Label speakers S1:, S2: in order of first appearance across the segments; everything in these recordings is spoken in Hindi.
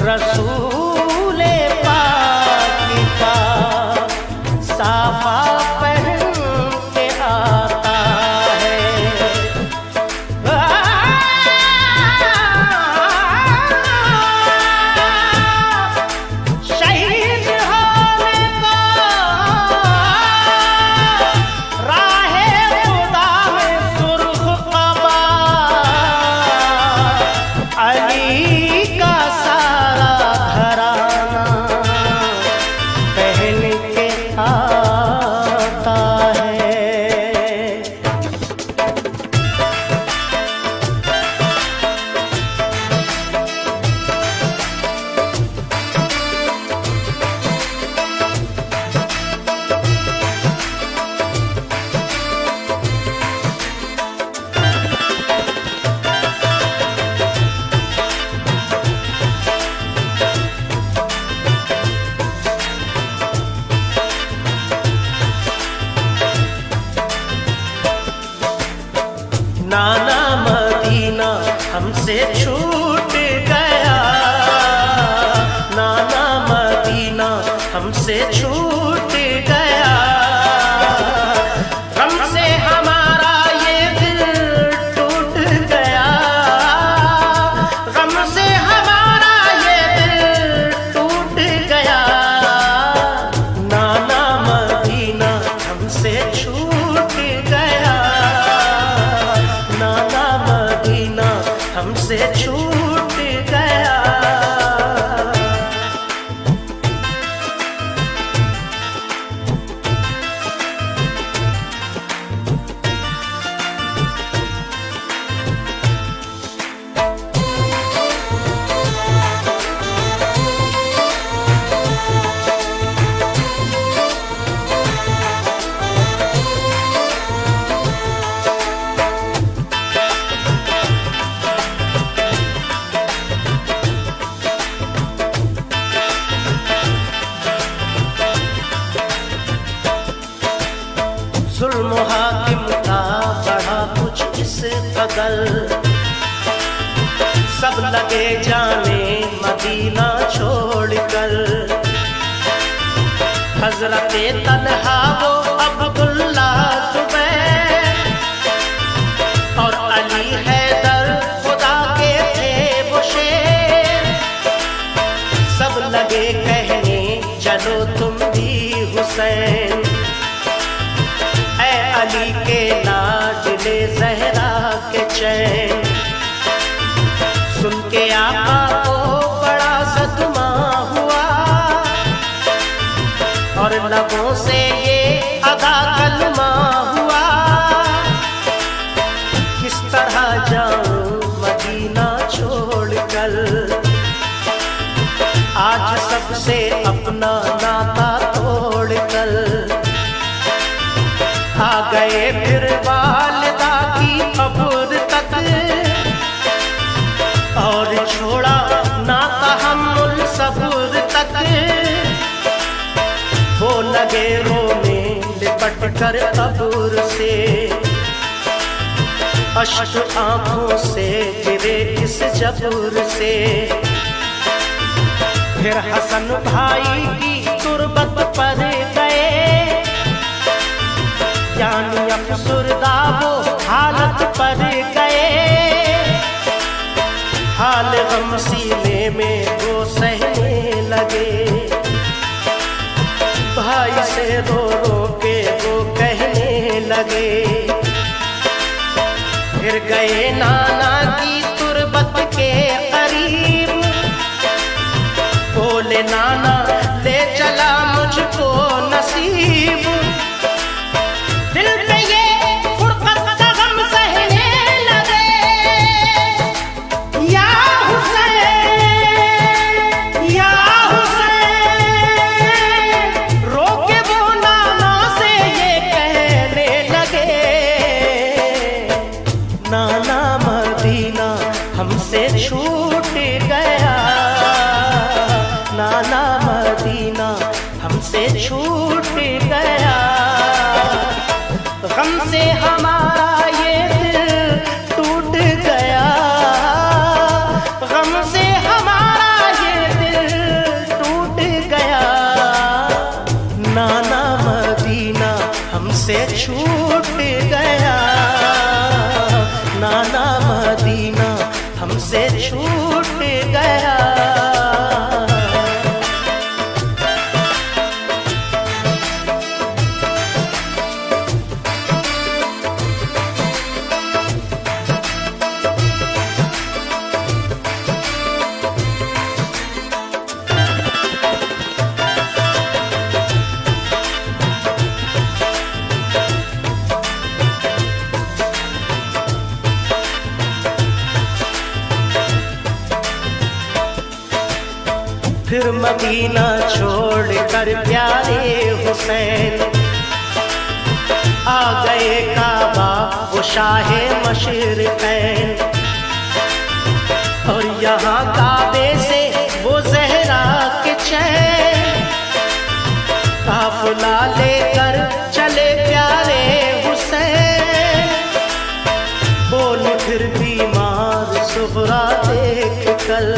S1: रसूले पाक का साफा पहन के आता है। शहीद होने को राहे खुदा में सुर्ख कबा अली का सारा घराना पहन के आता है। नाना मदीना हमसे छूट गया, नाना मदीना हमसे छूट गया। गम से हमारा ये दिल टूट गया, गम से हमारा ये दिल टूट गया। नाना मदीना हमसे छूट गया, नाना मदीना हमसे छूट गया। जुल्म हाकिम का बढ़ा कुछ इस कदर, सब लगे जाने मदीना छोड़कर। हजरते तन्हा वो अब्दुल्ला जुबैर और अली हैदर खुदा के थे वो शेर। सब लगे कहने चलो तुम भी हुसैन, अली के लाडले ज़हरा के चैन। सुन के आका को बड़ा सदमा हुआ और लबों से ये अदा कलमा हुआ। किस तरह जाऊं मदीना छोड़कर, आज सबसे अपना नाता तोड़कर। आ गए फिर वालिदा की कब्र तक और छोड़ा ना तहम्मुल सब्र तक। वो लगे रोने लिपट कर कब्र से, अश्क आंखों से गिरे इस जब्र से। फिर हसन भाई की तुरबत पर गए, यानी अफसुरदा वो हालत पर गए। हाल गम सीने में वो सहने लगे, भाई से रो रो के वो कहने लगे। फिर गए नाना की तुरबत के करीब, बोले नाना ले चला मुझको नसीब। दिल पे ये फुरकत का गम सहने लगे, या हुसैन या हुसैन। रोके वो नाना से ये कहने लगे, नाना मदीना हमसे छूट गया, नाना मदीना हमसे छूट गया। गम से हमारा ये दिल टूट गया, गम से हमारा ये फिर मदीना छोड़ कर प्यारे हुसैन आ गए काबा वो शाहे मशरिक़ैन। और यहाँ काबे से वो ज़हरा के चैन काफिला लेकर चले प्यारे हुसैन। बोले फिर बीमार सुगरा देख कर,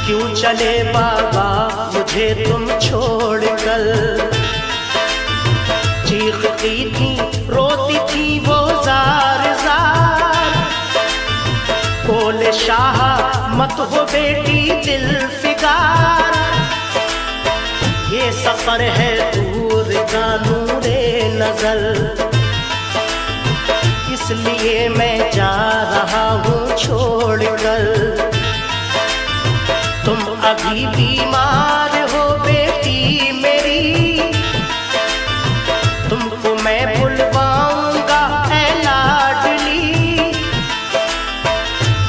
S1: क्यों चले बाबा मुझे तुम छोड़ कर। चीखती थी रोती थी वो जार जार, बोले शाह मत हो बेटी दिल फिगार। ये सफर है दूर का नूरे नजर, इसलिए मैं जा रहा हूँ छोड़ कर। तुम अभी बीमार हो बेटी मेरी, तुमको मैं बुलवाऊंगा ऐ लाडली।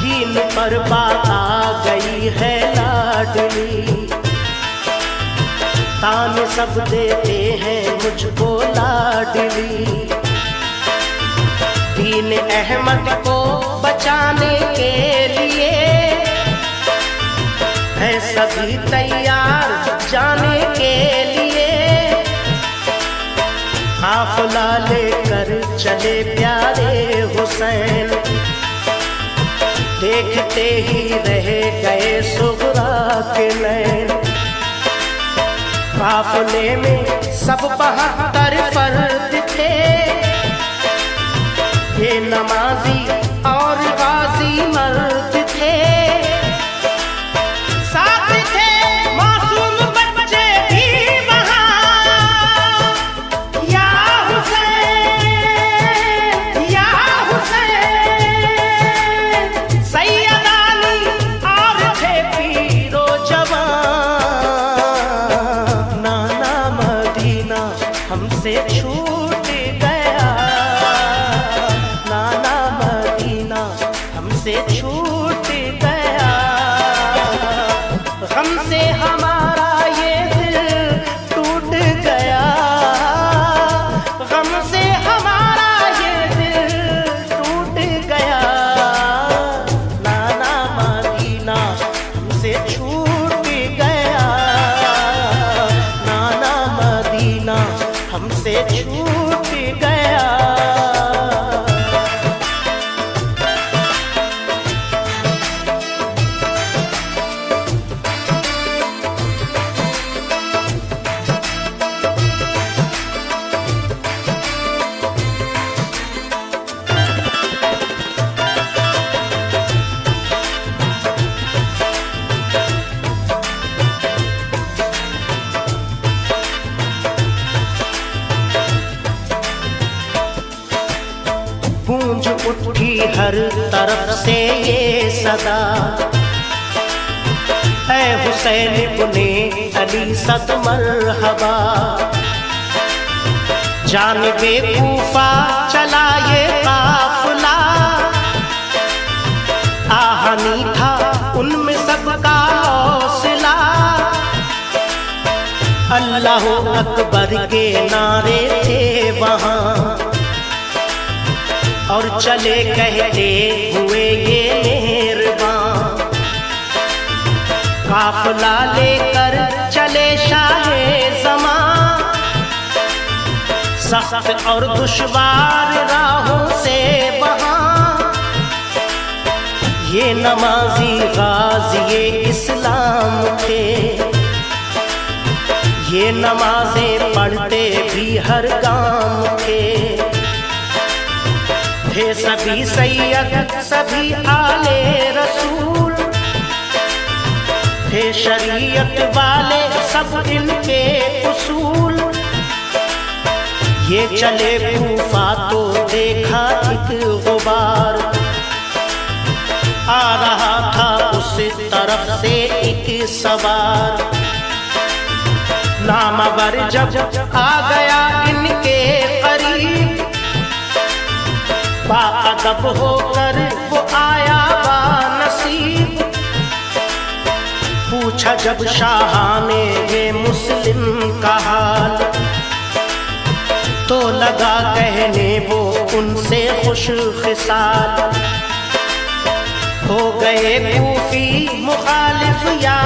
S1: दीन पर बात आ गई है लाडली, ताने सब देते हैं मुझको लाडली। दीन अहमद को बचाने के लिए है सभी तैयार जाने के लिए। काफिला लेकर चले प्यारे हुसैन, देखते ही रह गए सुगरा के नैन। काफिले में सब 72 फर्द थे, ये नमाजी और गाजी मर्द थे। साथ थे मासूम बच्चे भी वहाँ, या हुसैन या हुसैन। सैयद अली और थे पीरो जवान। नाना मदीना हमसे छूट गया, नाना मदीना हमसे छूट गया। हमसे हमारा ये दिल टूट गया, हमसे हमारा ये दिल टूट गया। नाना मदीना हमसे छूट गया, नाना मदीना हमसे छूट गया। गूंज उठी हर तरफ से ये सदा, ऐ हुसैन इब्ने अली सद मरहबा। जानिबे कूफा चला ये काफिला, आहनी था उनमें सबका हौसला। अल्लाह अकबर के नारे थे वहाँ, और चले कहते हुए ये मेहरबान। काफिला लेकर चले शाहे ज़मां, सख्त और दुश्वार राहों से वहाँ। ये नमाजी गाज़ी इस्लाम थे, ये नमाजें पढ़ते भी हर गांव थे। थे सभी सैयद सभी आले रसूल, थे शरीयत वाले सब इनके उसूल। ये चले कूफा तो देखा एक गुबार, आ रहा था उस तरफ से एक सवार। नामवर जब आ गया इनके करीब, बाअदब होकर वो आया बानसीब। पूछा जब शाहाने ये मुस्लिम का हाल, तो लगा कहने वो उनसे खुश खिसाल। हो गए कूफी मुखालिफ या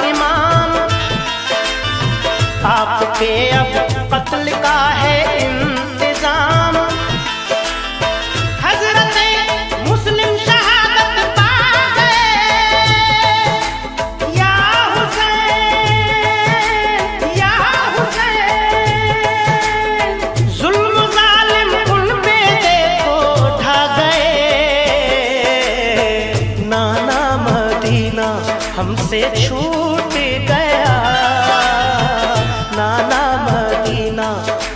S1: इमाम, आपके अब कत्ल का है इंतजाम। हजरते मुस्लिम शहादत पा गए, या हुसैन या हुसैन। जुल्म जालिम उन पे देखो ढा गए, नाना मदीना हमसे छूट गया, नाना मदीना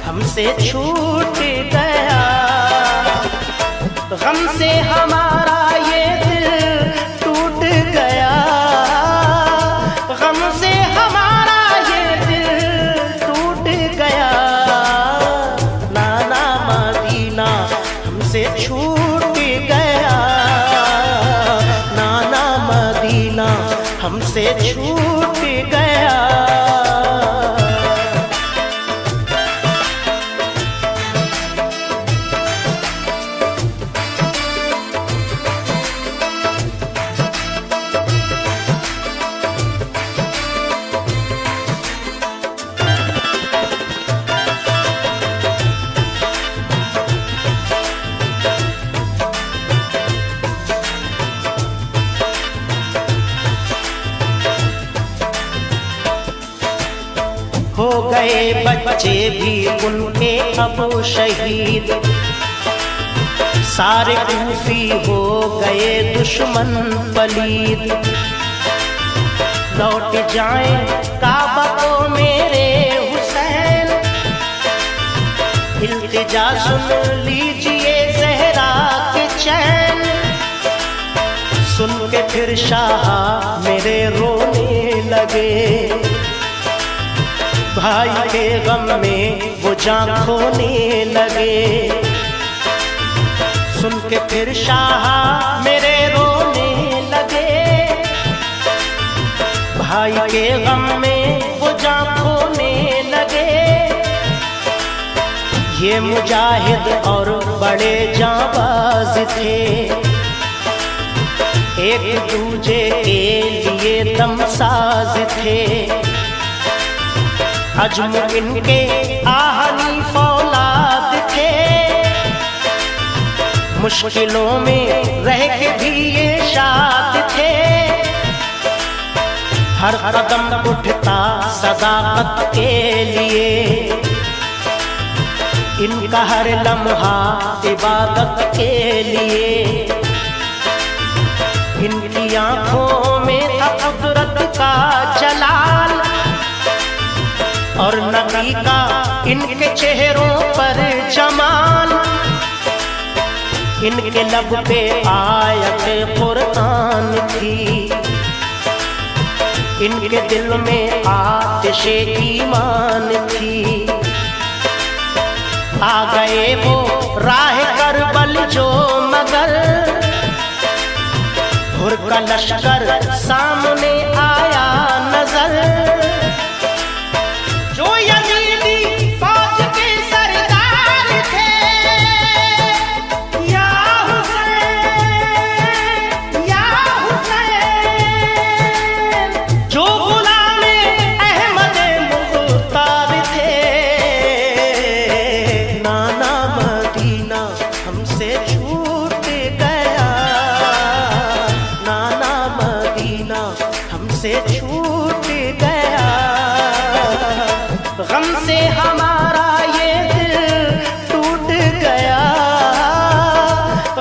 S1: हमसे छूट गया। गम से हमारा ये दिल टूट गया, गम से हमारा ये दिल टूट गया। नाना मदीना हमसे छूट गया, नाना मदीना हमसे छूट गया। हो गए बच्चे भी उनके अब शहीद, सारे कूफी हो गए दुश्मन पलीद। लौट जाएं काबा को मेरे हुसैन, इल्तिजा सुन लीजिए ज़हरा के चैन। सुन के फिर शाह मेरे रोने लगे, भाई के गम में वो जान खोने लगे। सुन के फिर शाह मेरे रोने लगे, भाई के गम में वो जान खोने लगे। ये मुजाहिद और बड़े जाबाज थे, एक दूजे के लिए दमसाज थे। अजम इनके आहनी फौलाद थे, मुश्किलों में रह के भी ये शाद थे। हर कदम उठता सदाकत के लिए, इनका हर लम्हा इबादत के लिए। इनकी आंखों में था कुदरत का जलाल, और नबी का इनके चेहरों पर जमाल। इनके लब पे आयत कुरान थी, इनके दिल में आतिशे ईमान थी। आ गए वो राह करबल जो मगर, हुर का लश्कर सामने आया नजर। जो यजीदी फौज के सरदार थे, या हुसैन या हुसैन। जो गुलामे अहमद मुख्तार थे, नाना मदीना हमसे छूट गया, नाना मदीना हमसे छूट गया। गम से हमारा ये दिल टूट गया,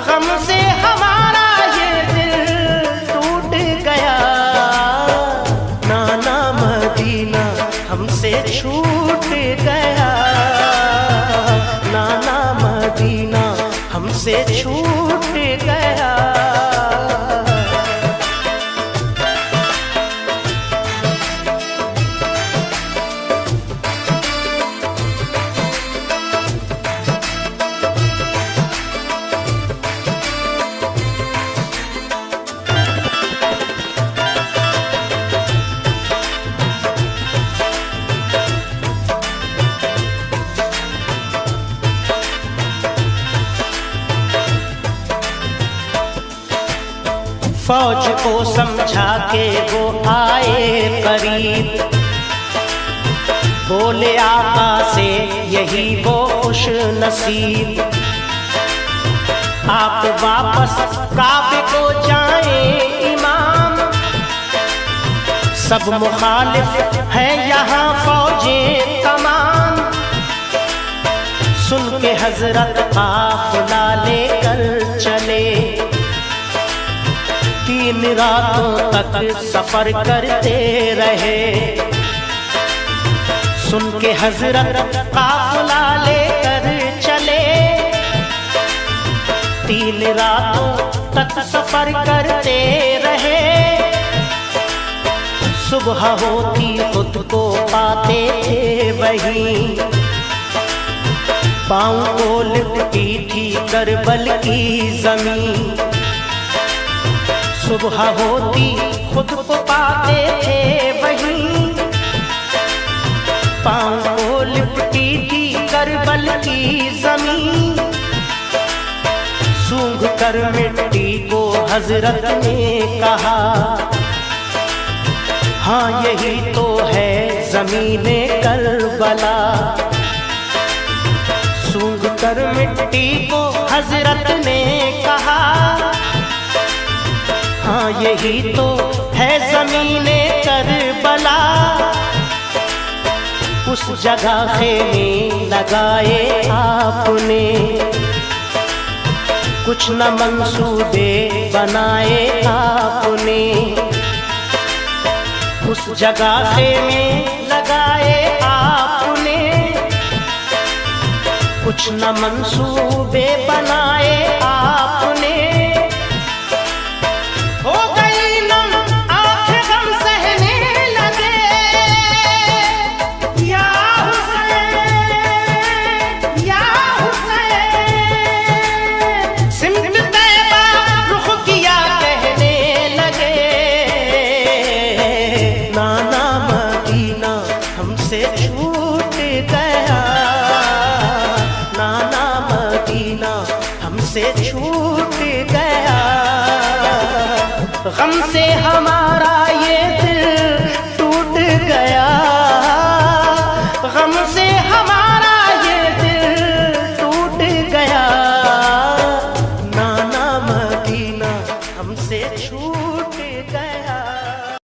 S1: गम से हमारा ये दिल टूट गया। नाना मदीना हमसे छूट गया, नाना मदीना हमसे छूट गया। फौज को समझा के वो आए करीब, बोले आका से यही वो खुश नसीब, आप वापस काबे को जाएं इमाम, सब मुखालिफ है यहाँ फौजें तमाम। सुन के हजरत काफिला लेकर चले, 3 रातों तक सफर करते रहे। सुन के हजरत काफिला लेकर चले, 3 रातों तक सफर करते रहे। सुबह होती खुद को पाते थे वहीं, पाँव को लिपटी थी करबल की जमीन। सुबह होती खुद को पाते थे वहीं, पाँव को लिपटी थी करबल की जमीन। सूंघ कर मिट्टी को हजरत ने कहा, हाँ यही तो है ज़मीने करबला। सूंघ कर मिट्टी को हजरत ने कहा, हाँ यही तो है ज़मीने करबला। उस जगह खेमे लगाए आपने, कुछ न मंसूबे बनाए आपने। उस जगह खेमे लगाए आपने, कुछ न मंसूबे बनाए आपने। हो गई नम आंखें गम सहने लगे, या हुसैन या हुसैन। सिमत तैबा रुख किया कहने लगे, नाना मदीना हमसे छू